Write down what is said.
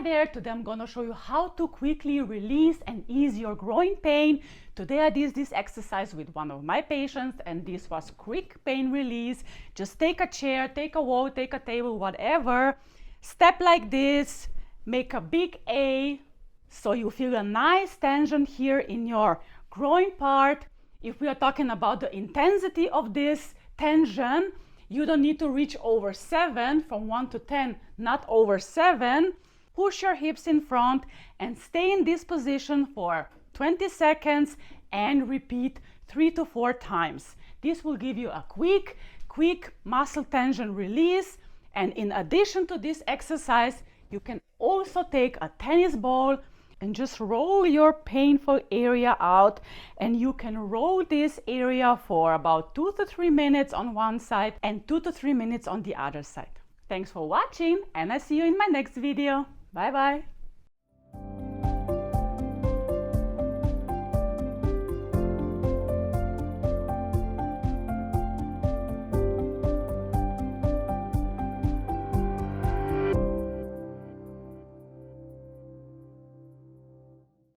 there. Today I'm gonna show you how to quickly release and ease your groin pain. Today I did this exercise with one of my patients and this was quick pain release. Just take a chair, take a wall, take a table, whatever. Step like this, make a big A so you feel a nice tension here in your groin part. If we are talking about the intensity of this tension, you don't need to reach over 7, from 1 to 10, not over 7. Push your hips in front and stay in this position for 20 seconds and repeat 3 to 4 times. This will give you a quick muscle tension release. And in addition to this exercise, you can also take a tennis ball and just roll your painful area out, and you can roll this area for about 2 to 3 minutes on one side and 2 to 3 minutes on the other side. Thanks for watching, and I see you in my next video. Bye bye.